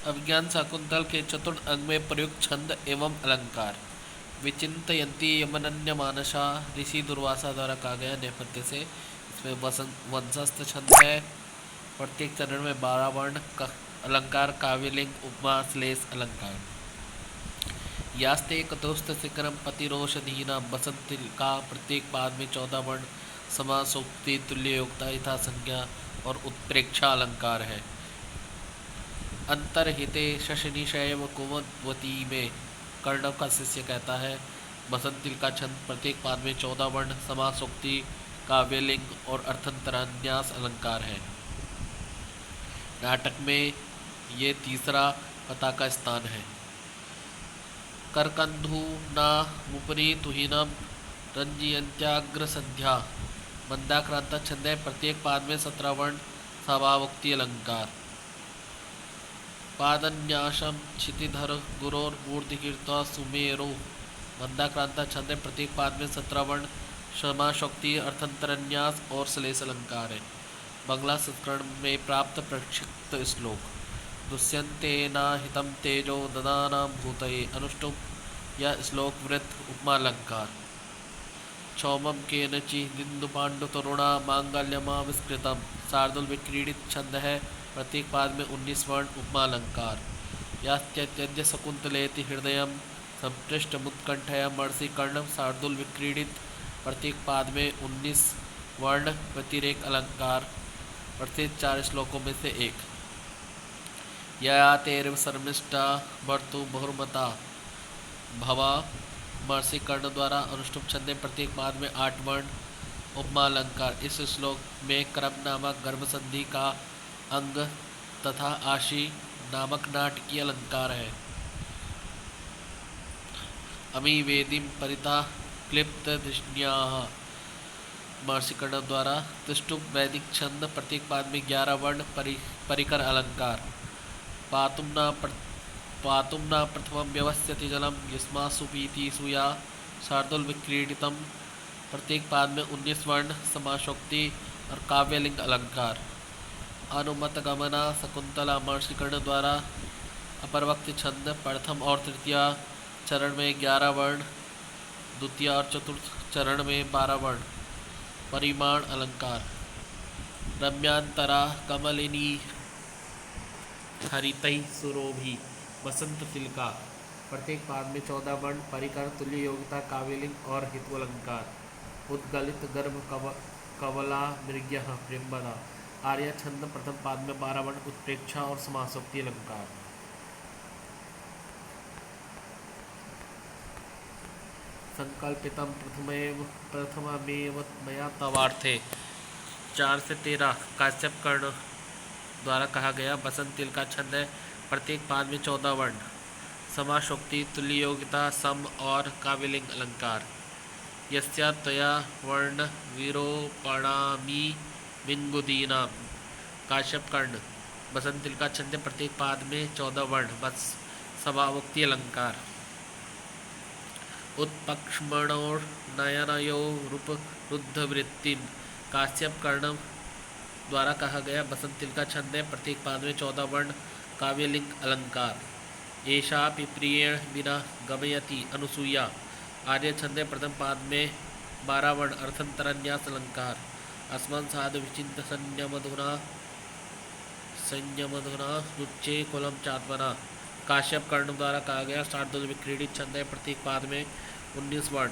अभिज्ञान शाकुंतल के चतुर्थ अंग में प्रयुक्त छंद एवं अलंकार। विचिंतयंती यमनन्य मानसा ऋषि दुर्वासा द्वारा कहा गया नेपथ्य से। इसमें वंशस्थ छंद है। प्रत्येक चरण में 12 वर्ण का अलंकार, काव्यलिंग, उपमा, श्लेष अलंकार। यास्ते कतुस्थ शिखरम पतिरोषधीना बसंत का प्रत्येक पाद में 14 वर्ण, समासोक्ति, तुल्य योग्यता, यथा संज्ञा और उत्प्रेक्षा अलंकार है। अंतरहिते शशनिशैव कुमद्वती में कर्णव का शिष्य कहता है, बसंतिल का छंद प्रत्येक पाद में 14 वर्ण, समासोक्ति, काव्यलिंग और अर्थंतरान्यास अलंकार है। नाटक में ये तीसरा कथा का स्थान है। करकंधु ना उपरी तुहिनम रंजियंत्याग्र संध्या मंदाक्रांता छंद है प्रत्येक पाद में 17 वर्ण, सभावोक्ति अलंकार। पादन्यासम क्षितिधर गुरोर्मूर्तिकीर्ता सुमेरो मंदाक्रांता छंद है प्रत्येक पाद में 17 वर्ण, क्षमाशक्ति, अर्थंतरन्यास और श्लेष अलंकार है। बंगला संस्करण में प्राप्त प्रक्षिप्त श्लोक। दुष्यंतेना हितम तेजो ददानां भूतये अनुष्टुप। यह श्लोक वृत्त उपमालंकार। क्षौमम केनचिदिन्दुपाण्डु तरुणा मांगल्यमाविष्कृतम शार्दुल विक्रीडित छंद है प्रत्येक पाद में 19 वर्ण, उपमालंकार। यात्यत्यज्य शकुंतलेति हृदय संपृष्ट मुत्कंठया मर्षि कर्णम शार्दुल विक्रीडित प्रत्येक पाद में 19 वर्ण, व्यतिरेक अलंकार। प्रत्येक 4 श्लोकों में से एक। या तेरव शर्मिष्ठा भर्तु बहुमता भवा महर्षि कर्ण द्वारा अनुष्टुप छंद प्रत्येक पाद में 8 वर्ण, उपमालंकार। इस श्लोक में क्रम नामक गर्भसंधि का अंग तथा आशी नामक नाटकीय अलंकार है। अमी वेदिम परिता क्लिप्त दृष्ण्या महर्षि कर्ण द्वारा तिष्टुप वैदिक छंद प्रत्येक पाद में 11 वर्ण, परिकर अलंकार। पातुम्ना प्रथमं व्यवस्थिति जलम यस्मासु पीति सुया शार्दुल विक्रीडितम प्रत्येक पाद में 19 वर्ण, समाशोक्ति और काव्यलिंग अलंकार। अनुमत गमना शकुंतला महर्षि कर्ण द्वारा अपरवक्ति छंद प्रथम और तृतीय चरण में 11 वर्ण, द्वितीय और चतुर्थ चरण में 12 वर्ण, परिमाण अलंकार। रम्यांतरा कमलिनी हरितई सुरोभी बसंत तिलका प्रत्येक पाद में 14 वर्ण, परिकर, तुल्य योग्यता, काव्यलिंग और हितु अलंकार। उद्गलित गर्भ कवला मृग्य प्रेमदा आर्य छंद प्रथम पाद में 12 वर्ण, उत्प्रेक्षा और समासोक्ति अलंकार। संकल्पितम प्रथममेव मया तवार्थे 4 से 13 काश्यप कर्ण द्वारा कहा गया बसंतिल का छंद है प्रत्येक पाद में 14 वर्ण, समाशोक्ति, तुल्य योग्यता, सम और काव्यलिंग अलंकार। यस्या त्वया वर्ण विरोपणामि विंगुदीना काश्यप कर्ण बसंतिल का छंद प्रत्येक पाद में 14 वर्ण, बस सभावोक्ति अलंकार। उत्पक्ष्मणोर नयनयो रूप रुद्ध वृत्तिम काश्यप कर्ण द्वारा कहा गया बसंतिल का छंद है प्रत्येक पाद में 14 वर्ण, काव्यलिंग अलंकार। ऐशा पिप्रियेण बिना गमयति अनुसूया आर्य छंद है प्रथम पाद में 12 वर्ण, अर्थंतरन्यास अलंकार। अस्मन् साधु विचिंत संयमधुना रुच्चे कुलम चात्मना काश्यप कर्ण द्वारा कहा गया शार्दुल विक्रीडित छंद है प्रत्येक पाद में 19 वर्ण,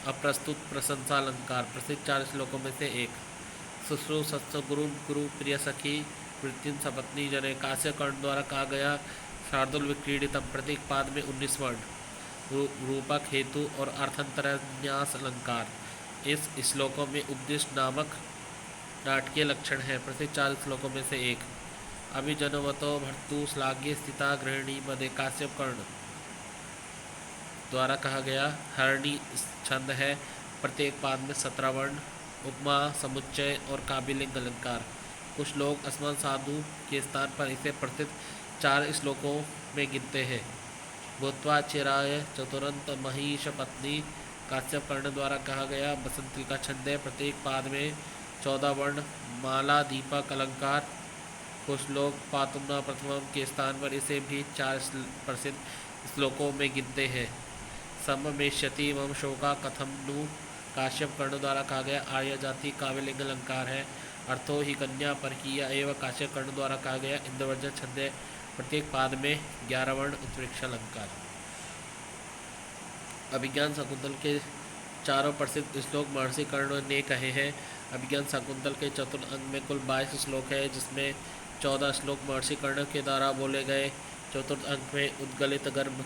अप्रस्तुत प्रशंसा अलंकार। प्रसिद्ध 4 श्लोकों में से एक। शुश्रू सत्स गुरु प्रिय सखी वृत्तिन सपत्नी जने काश्यप कर्ण द्वारा कहा गया शार्दुल विक्रीडितम प्रत्येक पाद में 19 वर्ण, रूपक, हेतु और अर्थंतरन्यास अलंकार। इस श्लोकों में उपदिष्ट नामक नाटकीय लक्षण है। प्रसिद्ध 4 श्लोकों में से एक। अभिजनवतो भर्तु श्लाघ्य स्थिता गृहिणी मदे काश्यप कर्ण द्वारा कहा गया हरणी छंद है प्रत्येक पाद में 17 वर्ण, उपमा, समुच्चय और काव्यलिंग अलंकार। कुछ लोग अस्मन् साधु के स्थान पर इसे प्रसिद्ध 4 श्लोकों में गिनते हैं। भूत्वा चिराय चतुरंत महिष पत्नी काश्यप कर्ण द्वारा कहा गया बसंतिल का छंद है प्रत्येक पाद में 14 वर्ण, माला, दीपक अलंकार। कुछ लोग पातुम्ना प्रथमम के स्थान पर इसे भी 4 प्रसिद्ध श्लोकों में गिनते हैं। सममेष्यति मम शोका कथम नु काश्यप कर्ण द्वारा कहा गया आर्य जाति काव्यलिंग अलंकार है। अर्थो ही कन्या पर किया एवं काश्यप कर्ण द्वारा कहा गया इंद्रवर्जन छंद है। प्रत्येक पाद में 11 वर्ण उत्प्रेक्ष अलंकार। अभिज्ञान शाकुंतल के चारों प्रसिद्ध श्लोक महर्षि कर्ण ने कहे हैं। अभिज्ञान शाकुंतल के चतुर्थ अंग में कुल 22 श्लोक है, जिसमें 14 श्लोक महर्षि कर्ण के द्वारा बोले गए। चतुर्थ अंग में उद्गलित गर्भ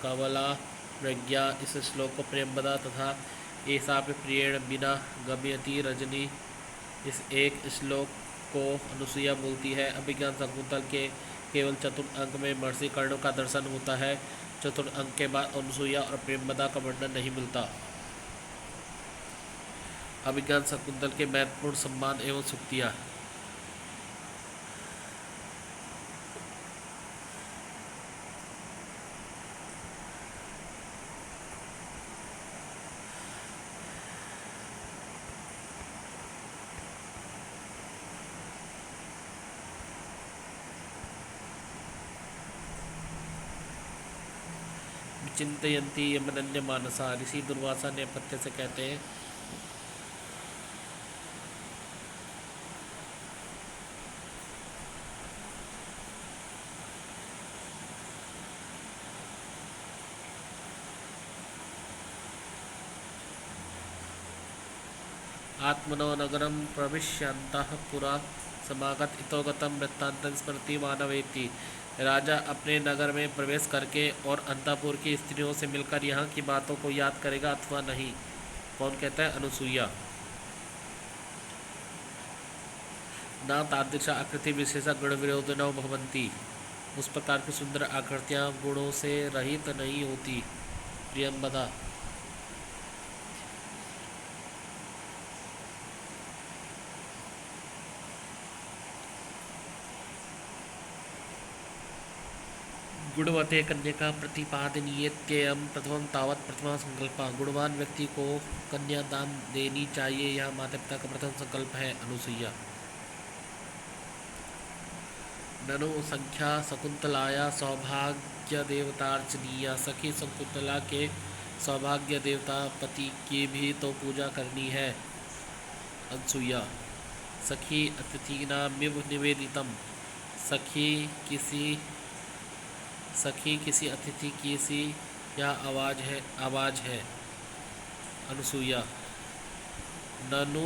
कवला प्रज्ञा इस श्लोक को प्रेमबदा तथा ऐसा प्रियण बिना गम्यति रजनी इस एक श्लोक को अनुसुईया बोलती है। अभिज्ञान शाकुंतल के केवल चतुर्थ अंक में महर्षि कर्ण का दर्शन होता है। चतुर्थ अंक के बाद अनुसुईया और प्रेमबदा का वर्णन नहीं मिलता। अभिज्ञान शाकुंतल के महत्वपूर्ण सम्मान एवं सूक्तियाँ। चिंतयंती यमनन्य मानसा ऋषि दुर्वासा नेपथ्य से कहते हैं। आत्मनो नगरम प्रविश्यन्तः पुरा समागत इतोगतम वृत्तांतं स्मृति मानवेति। राजा अपने नगर में प्रवेश करके और अंतःपुर की स्त्रियों से मिलकर यहाँ की बातों को याद करेगा अथवा नहीं। कौन कहता है? अनुसुईया। न तादृश आकृति विशेषा गुण विरोधिनो भवन्ति। उस प्रकार की सुंदर आकृतियाँ गुणों से रहित नहीं होती। प्रियंबदा। गुणवते कन्या प्रतिपादनीयत्ययं प्रथमं तावत् प्रथमा संकल्प। गुणवान व्यक्ति को कन्या दान देनी चाहिए, यह माता पिता का प्रथम संकल्प है। अनुसुईया। ननु संख्या शकुंतलाया सौभाग्य देवतार्चनीया। सखी शकुंतला के सौभाग्य देवता पति की भी तो पूजा करनी है। अनुसुईया। सखी अतिथिनामिव निवेदितम। सखी किसी अतिथि की सी यह आवाज है। अनुसुईया। ननु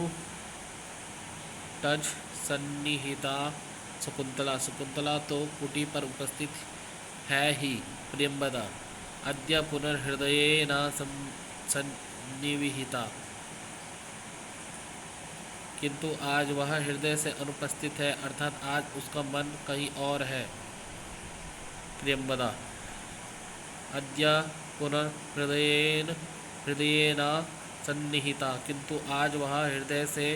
तज सन्निहिता शकुंतला। शकुंतला तो कुटी पर उपस्थित है ही। प्रियंबदा। अद्य पुनर्हृदयेन सन्निविहिता। किंतु आज वह हृदय से अनुपस्थित है, अर्थात आज उसका मन कहीं और है। प्रियंबदा। अद्य हृदयेन सन्निहिता। किंतु आज वह हृदय से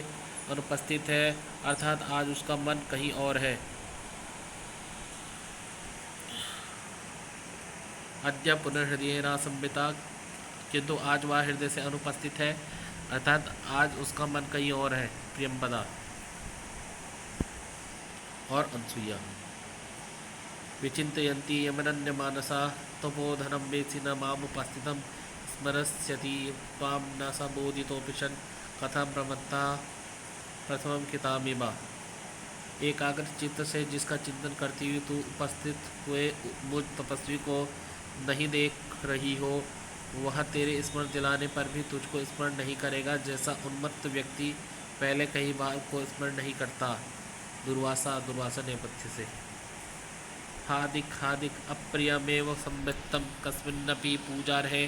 अनुपस्थित है, अर्थात आज उसका मन कहीं और है। अद्य पुनर्हृदयेन संबिता। किंतु आज वह हृदय से अनुपस्थित है, अर्थात आज उसका मन कहीं और है। प्रियंबदा और अनुसुईया। विचिंतयन्ती यमनन्य मानसा तपोधनं वेत्सि न मामुपस्थितं स्मरस्यति त्वां न सबोधितोऽपिशन् कथं प्रमत्ता प्रथमं कितामिमा। एकाग्र चित्त से जिसका चिंतन करती हुई तू उपस्थित हुए मुझ तपस्वी को नहीं देख रही हो, वह तेरे स्मरण दिलाने पर भी तुझको स्मरण नहीं करेगा, जैसा उन्मत्त व्यक्ति पहले कई बार को स्मरण नहीं करता। दुर्वासा नेपथ्य से। हादिक अप्रियमेव संवृत्तम कस्मिन्नपि पूजार्हे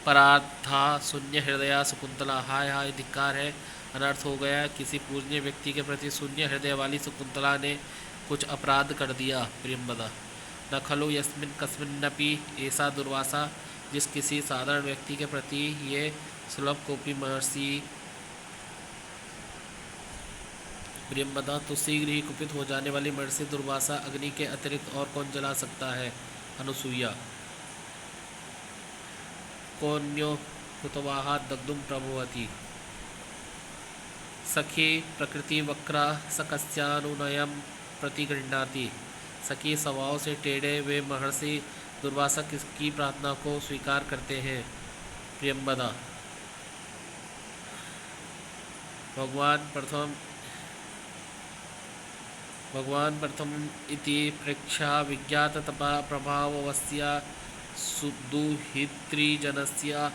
परार्था शून्य हृदया शकुंतला। हाय धिक्कार है, अनर्थ हो गया। किसी पूजनीय व्यक्ति के प्रति शून्य हृदय वाली शकुंतला ने कुछ अपराध कर दिया। प्रियंबदा। न खलु यस्मिन् कस्मिन्नपि ऐसा दुर्वासा, जिस किसी साधारण व्यक्ति के प्रति ये सुलभ कोपी महर्षि। प्रियंबदा। तो शीघ्र ही कुपित हो जाने वाली महर्षि दुर्वासा अग्नि के अतिरिक्त और कौन जला सकता है। अनुसुईया। कोन्यो हुतवाहा दग्धुम प्रभुवती। सखी प्रकृति वक्रा सकस्यानुनयम प्रतिगृह्णाति। सखी स्वभाव से टेढ़े वे महर्षि दुर्वासा की प्रार्थना को स्वीकार करते हैं। प्रियंवदा। भगवान प्रथम इति प्रेक्षा विज्ञात तपा प्रभावस्य सुदुहितृजनस्य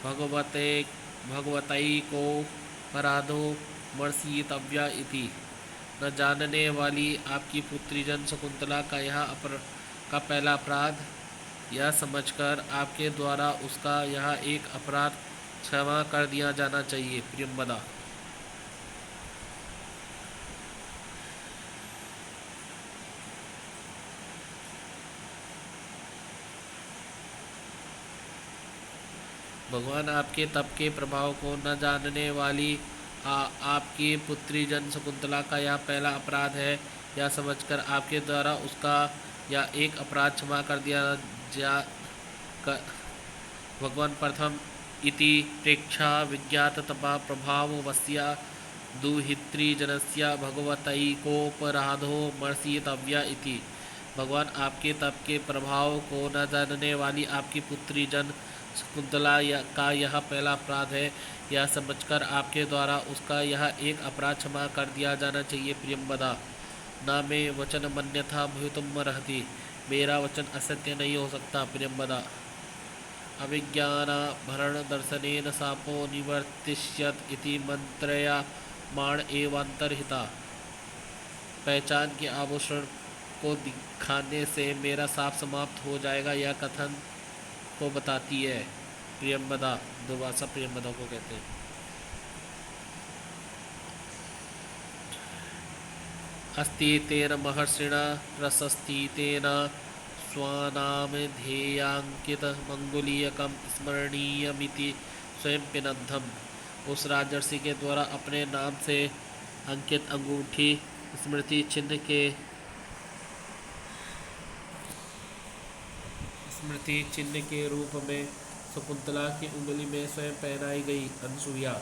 भगवतैको पराधो मर्षयितव्या इति। न जानने वाली आपकी पुत्रीजन शकुंतला का पहला अपराध, यह समझकर आपके द्वारा उसका यह एक अपराध क्षमा कर दिया जाना चाहिए। प्रियंवदा। भगवान आपके तप के प्रभाव को न जानने वाली आपकी पुत्री जन शकुंतला का यह पहला अपराध है, यह समझकर आपके द्वारा उसका यह एक अपराध क्षमा कर दिया जा कर। भगवान प्रथम इति प्रेक्षा विज्ञात तपा प्रभावस्य दुहितृजनस्य भगवतैकोपराधो मर्षयितव्या इति। भगवान आपके तप के प्रभाव को न जानने वाली आपकी पुत्री जन शकुंतला का यह पहला अपराध है, यह समझकर आपके द्वारा उसका यह एक अपराध क्षमा कर दिया जाना चाहिए। प्रियंवदा। न मे वचन मन्यथा भवितुमर्हति। मेरा वचन असत्य नहीं हो सकता। प्रियंवदा। अविज्ञानाभरण दर्शनेन सापो निवर्तिष्यत इति मंत्रयामाण एवांतर्हिता। पहचान के आभूषण को दिखाने से मेरा साप समाप्त हो जाएगा, यह कथन को बताती है। प्रियंवदा। दुर्वासा प्रियंवदा को कहते हैं। अस्ति तेन महर्षिणा प्रशस्तितेन स्वानाम ध्येयांकित मंगुलीयकम स्मरणीयमिति स्वयं पिनद्धम। उस राजर्षि के द्वारा अपने नाम से अंकित अंगूठी स्मृति चिन्ह के रूप में शकुंतला की उंगली में स्वयं पहनाई गई। अनसुया।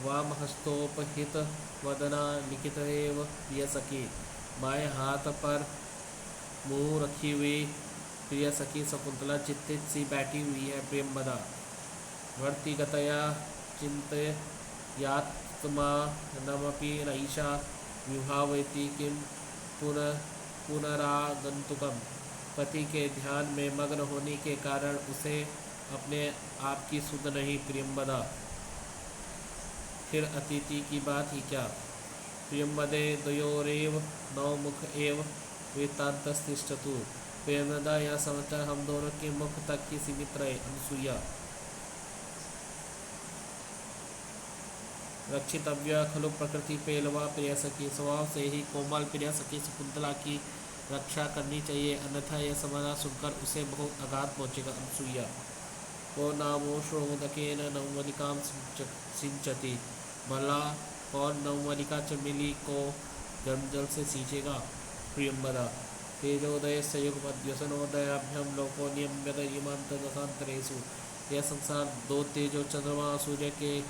वाम हस्तोपहित वदना लिखित एव प्रिय सखी। बाएं हाथ पर मुंह रखी हुई प्रिय सखी शकुंतला चित्तित सी बैठी हुई है। प्रियंवदा। वर्तिगतया चिंतयात्मानमपि नैषा विभावयति किं पुनरागंतुकम्। पति के ध्यान में मग्न होने के कारण उसे अपने आप की सुध नहीं। प्रियंवदा। फिर अतिथि की बात ही क्या। प्रियंवदे द्वयोरेव नवमुख एव वृत्तान्तस्तिष्ठतु। प्रियंवदा। यह समाचार हम दोनों के मुख तक ही सीमित रहे। अनसुया। रक्षितव्या खलु प्रकृति पेलवा प्रिय सखी। स्वभाव से ही कोमल प्रिय सखी शकुंतला की रक्षा करनी चाहिए, अन्यथा यह समाचार सुनकर उसे बहुत आघात पहुँचेगा। अनसुया। को नामो श्रोदकेन नवमलिकां सिंचति। भला कौन नवमलिका चमेली को गर्म जल से सींचेगा। प्रियंवदा। तेजोदय से युगपद्यसनोदयाभ्यम लोको नियम्यत इमांत दशांतरेषु। यह संसार दो तेजो चंद्रमा सूर्य के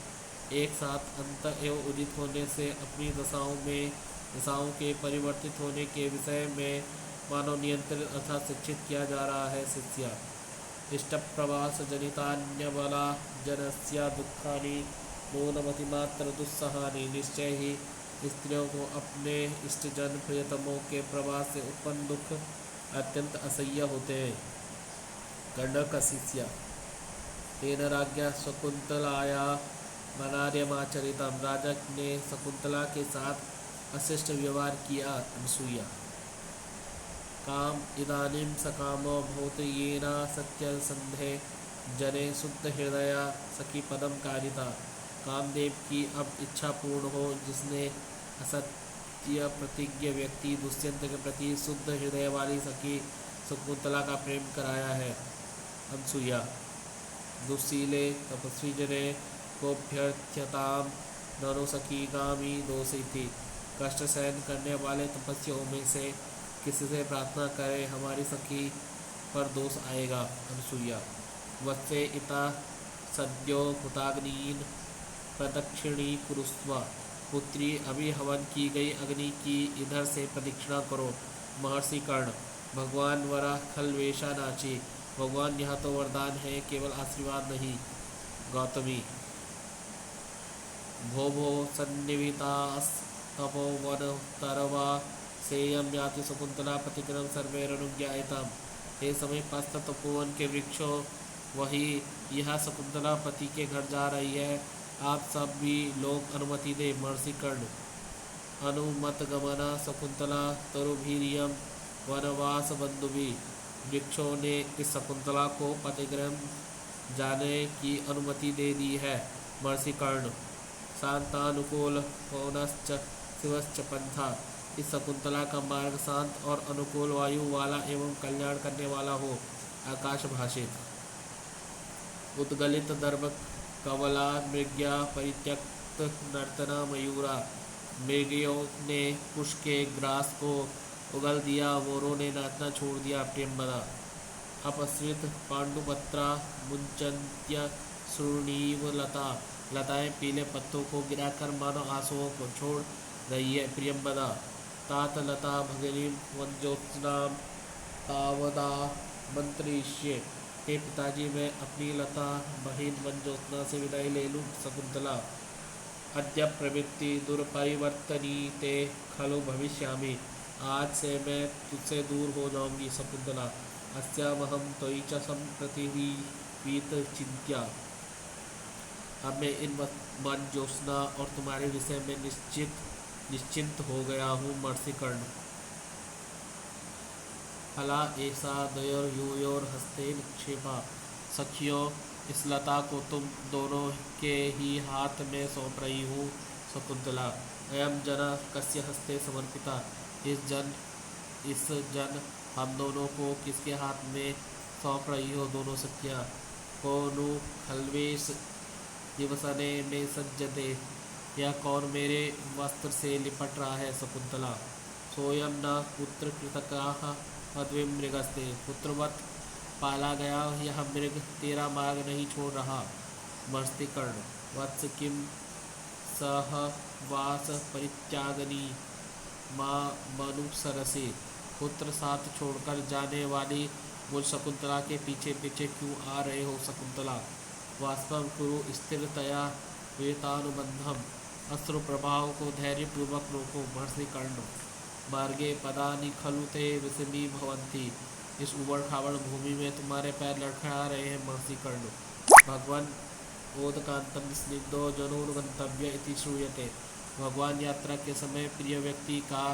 एक साथ अंत एवं उदित होने से अपनी दशाओं के परिवर्तित होने के विषय में मानव नियंत्रित अर्थात शिक्षित किया जा रहा है। शिष्या। इष्टप्रवास जनितान्यबला जनस्य दुखानि नूनमतिमात्र दुस्सहानि। निश्चय ही स्त्रियों को अपने इष्टजन प्रियतमों के प्रवास से उत्पन्न दुख अत्यंत असह्य होते हैं। गंडक का शिष्या। तेन राज्ञा शकुंतलाया वनार्यमाचरितम। राजा ने शकुंतला के साथ अशिष्ट व्यवहार किया। अनसुया। काम इदानीं सकामो भूत येना सत्यसंधे जने शुद्ध हृदया सखी पदम कारिता। कामदेव की अब इच्छा पूर्ण हो, जिसने असत्य प्रतिज्ञ व्यक्ति दुष्यंत के प्रति शुद्ध हृदय वाली सखी शकुंतला का प्रेम कराया है। अनसुया। दुशीले तपस्वी जने गोभ्यर्थ्यताम ननु सखी गामी दोषिति। कष्ट सहन करने वाले तपस्वियों में से किसी से प्रार्थना करे, हमारी सखी पर दोष आएगा। अनसुया। वत्से इता सद्यो हुताग्नीन प्रदक्षिणी कुरुस्व। पुत्री, अभी हवन की गई अग्नि की इधर से प्रदक्षिणा करो। महर्षि कर्ण, भगवान वरा खलवेशा नाची। भगवान, यह तो वरदान है, केवल आशीर्वाद नहीं। गौतमी, भो भो सन्निहितास्तपो वनतरवा सेयम याति शकुंतला प्रतिक्रम सर्वैरनुज्ञायताम। हे समय पास्त तपोवन के वृक्षों, वही यह शकुंतला पति के घर जा रही है, आप सब भी लोग अनुमति दे। महर्षि कर्ण, अनुमत गमना शकुंतला तरुभीरियम वनवास बंधुभी। वृक्षों ने इस शकुंतला को पतिग्रह जाने की अनुमति दे दी है। महर्षि कर्ण, शांतानुकूल पवनश्च शिवश्च पंथा। इस शकुंतला का मार्ग शांत और अनुकूल वायु वाला एवं कल्याण करने वाला हो। आकाश भाषित। उद्गलित दर्भ कवला मृग्या परित्यक्त नर्तना मयूरा। मृगियों ने कुश के ग्रास को उगल दिया, मोरों ने नाचना छोड़ दिया। प्रियंबदा, अपसृत पांडुपत्रा मुंचन्त्य सुनीव लता। लताएं पीले पत्तों को गिराकर मानो आंसुओं को छोड़ रही है। प्रियंबदा, तात लता भगिनी वंजोत्सनाम तावदा मंत्रिष्ये। हे पिताजी, मैं अपनी लता बहिन वंजोत्सना से विदाई ले लूँ। शकुंतला, अद्य प्रवृत्ति दुर्परिवर्तनी ते खलु भविष्यामि। आज से मैं तुझसे दूर हो जाऊंगी। शकुंतला, अस्यामहम त्वयि च संप्रति वीत चिंत्या। अब मैं इन मंजोत्सना और तुम्हारे विषय में निश्चिंत हो गया हूँ। महर्षि कर्ण, फला ऐसा दयोर हस्ते निक्षेपा। सखियों, इस लता को तुम दोनों के ही हाथ में सौंप रही हूँ। शकुंतला, अयम जन कस्य हस्ते समर्पिता। इस जन हम दोनों को किसके हाथ में सौंप रही हो। दोनों सखियाँ, को नु खलवेश दिवसने में सज्जते। यह कौन मेरे वस्त्र से लिपट रहा है। शकुंतला, सोयम न पुत्र कृतकाः पदवीं मृगस्ते। पुत्रवत पाला गया यह मृग तेरा मार्ग नहीं छोड़ रहा। महर्षि कर्ण, वत्स किम सह वास परित्यागनी माँ मनुसरसे। पुत्र साथ छोड़कर जाने वाली मुझ शकुंतला के पीछे पीछे क्यों आ रहे हो। शकुंतला, वास्तव कुरु स्थिरतया वेतानुबंधम। अश्रु प्रभाव को धैर्यपूर्वक रोको। महर्षि कर्ण, मार्गे पदानि खलु ते विषमी भवन्ति। इस उबड़ खाबड़ भूमि में तुम्हारे पैर लड़खड़ा रहे हैं। महर्षि कर्ण, भगवान ओदकांतम स्निग्धो जनोर्गंतव्य इति श्रूयते। भगवान यात्रा के समय प्रिय व्यक्ति का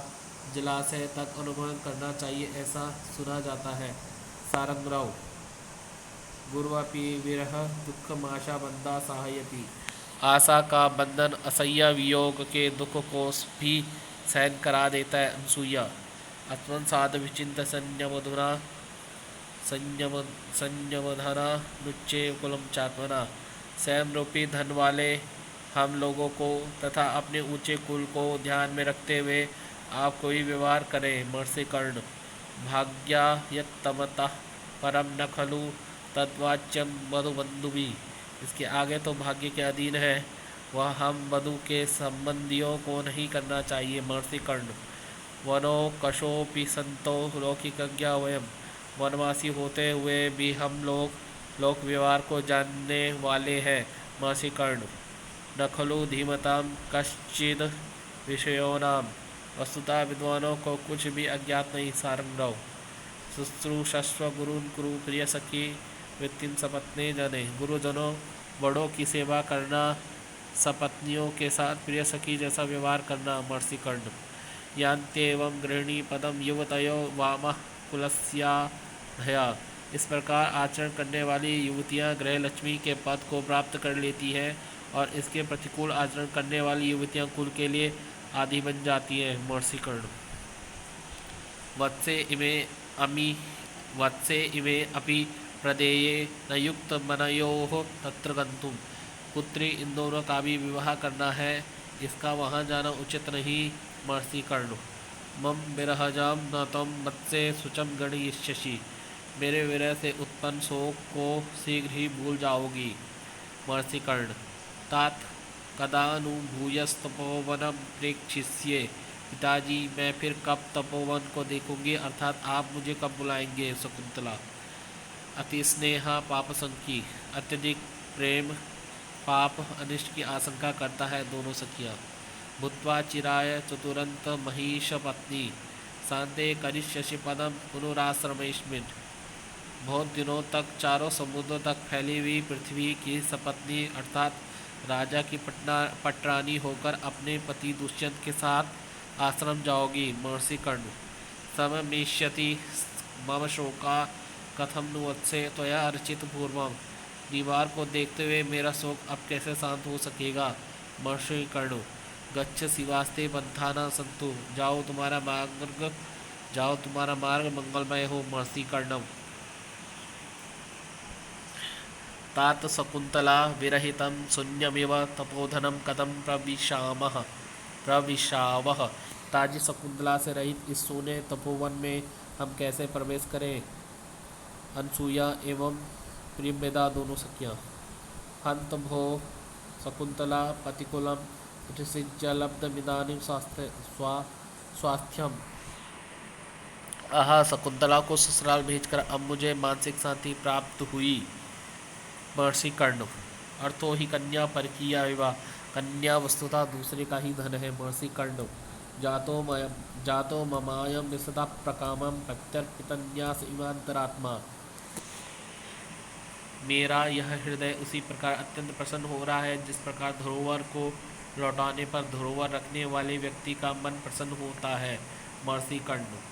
जलाशय तक अनुगमन करना चाहिए, ऐसा सुना जाता है। सारंगराव, गुरुवापी विरह दुःखमाशा बंधा सहायति। आशा का बंधन असह्य वियोग के दुख को भी सहन करा देता है। अनसुईया, आत्मन साध विचिंत संयमधना नुच्चे कुलम चात्मना। स्वयं रूपी धन वाले हम लोगों को तथा अपने ऊंचे कुल को ध्यान में रखते हुए आप कोई व्यवहार करें। महर्षि कर्ण, भाग्यायत्तमतः परम न खलु तद्वाच्यम मधुबंधुभी। इसके आगे तो भाग्य के अधीन है, वह हम वधु के संबंधियों को नहीं करना चाहिए। महर्षि कर्ण, वनो कशोपि संतो लौकिकज्ञा वयम। वनवासी होते हुए भी हम लोक व्यवहार को जानने वाले हैं। महर्षि कर्ण, न खलु धीमताम कश्चिद विषयोनाम। वस्तुतः विद्वानों को कुछ भी अज्ञात नहीं। सारंगराव, शुश्रूषस्व गुरुन् कुरु प्रिय सखी वृत्तिं सपत्ने जने। गुरुजनों, बड़ों की सेवा करना, सपत्नियों के साथ प्रिय सखी जैसा व्यवहार करना। महर्षि कर्ण, यान्त्येवं गृहिणी पदम युवतयो वामः कुलस्याधया। इस प्रकार आचरण करने वाली युवतियां गृह लक्ष्मी के पद को प्राप्त कर लेती हैं और इसके प्रतिकूल आचरण करने वाली युवतियां कुल के लिए आदि बन जाती हैं। महर्षि कर्ण, वत्से इमे अपि प्रदेये न युक्त मनयोः तत्र गन्तुम्। पुत्री, इन दोनों का भी विवाह करना है, इसका वहाँ जाना उचित नहीं। महर्षि कर्ण, मम विरहजाम न तम मत्से शुचम गणयिष्यसि। मेरे विरह से उत्पन्न शोक को शीघ्र ही भूल जाओगी। महर्षि कर्ण, तात कदानुभूयस्तपोवनम प्रेक्षिष्ये। पिताजी, मैं फिर कब तपोवन को देखूंगी, अर्थात आप मुझे कब बुलाएंगे। शकुंतला। अतिस्नेहा पापसंकी। अत्यधिक प्रेम पाप अनिष्ट की आशंका करता है। दोनों सखियाँ। भूत्वा चिराय चतुरंत महिष पत्नी शांते करिष्यसि पदम पुनराश्रमेस्मिन्। बहुत दिनों तक चारों समुद्रों तक फैली हुई पृथ्वी की सपत्नी अर्थात राजा की पटरानी होकर अपने पति दुष्यंत के साथ आश्रम जाओगी। महर्षि कर्ण। सममेष्यति मम शोका कथम नु वत्से त्वया अर्चित पूर्वम। दीवार को देखते हुए मेरा शोक अब कैसे शांत हो सकेगा। महर्षि कर्ण। गच्छ शिवास्ते बद्धाना संतु। जाओ तुम्हारा मार्ग मंगलमय हो। महर्षि कर्णम। तात शकुंतला विरहितं शून्यमिव तपोधनं कदम प्रविशावह। ताजी शकुंतला से रहित इस शून्य तपोवन में हम कैसे प्रवेश करें। अनसूया एवं प्रियमृदा दोनों सखियाँ। हंत भो शकुंतला पतिकुलम प्रतिसिज्जलब्धमिदानीं स्वास्थ्यम। आहा, शकुंतला को ससुराल भेजकर अब मुझे मानसिक शांति प्राप्त हुई। महर्षि कर्ण। अर्थो ही कन्या परकीया विवाह। कन्या वस्तुतः दूसरे का ही धन है। महर्षि कर्ण। जातो ममायम निसदा प्रकामम प्रत्यर्पितन्यास इवांतरात्मा। मेरा यह हृदय उसी प्रकार अत्यंत प्रसन्न हो रहा है जिस प्रकार धरोहर को लौटाने पर धरोहर रखने वाले व्यक्ति का मन प्रसन्न होता है। महर्षि कर्ण।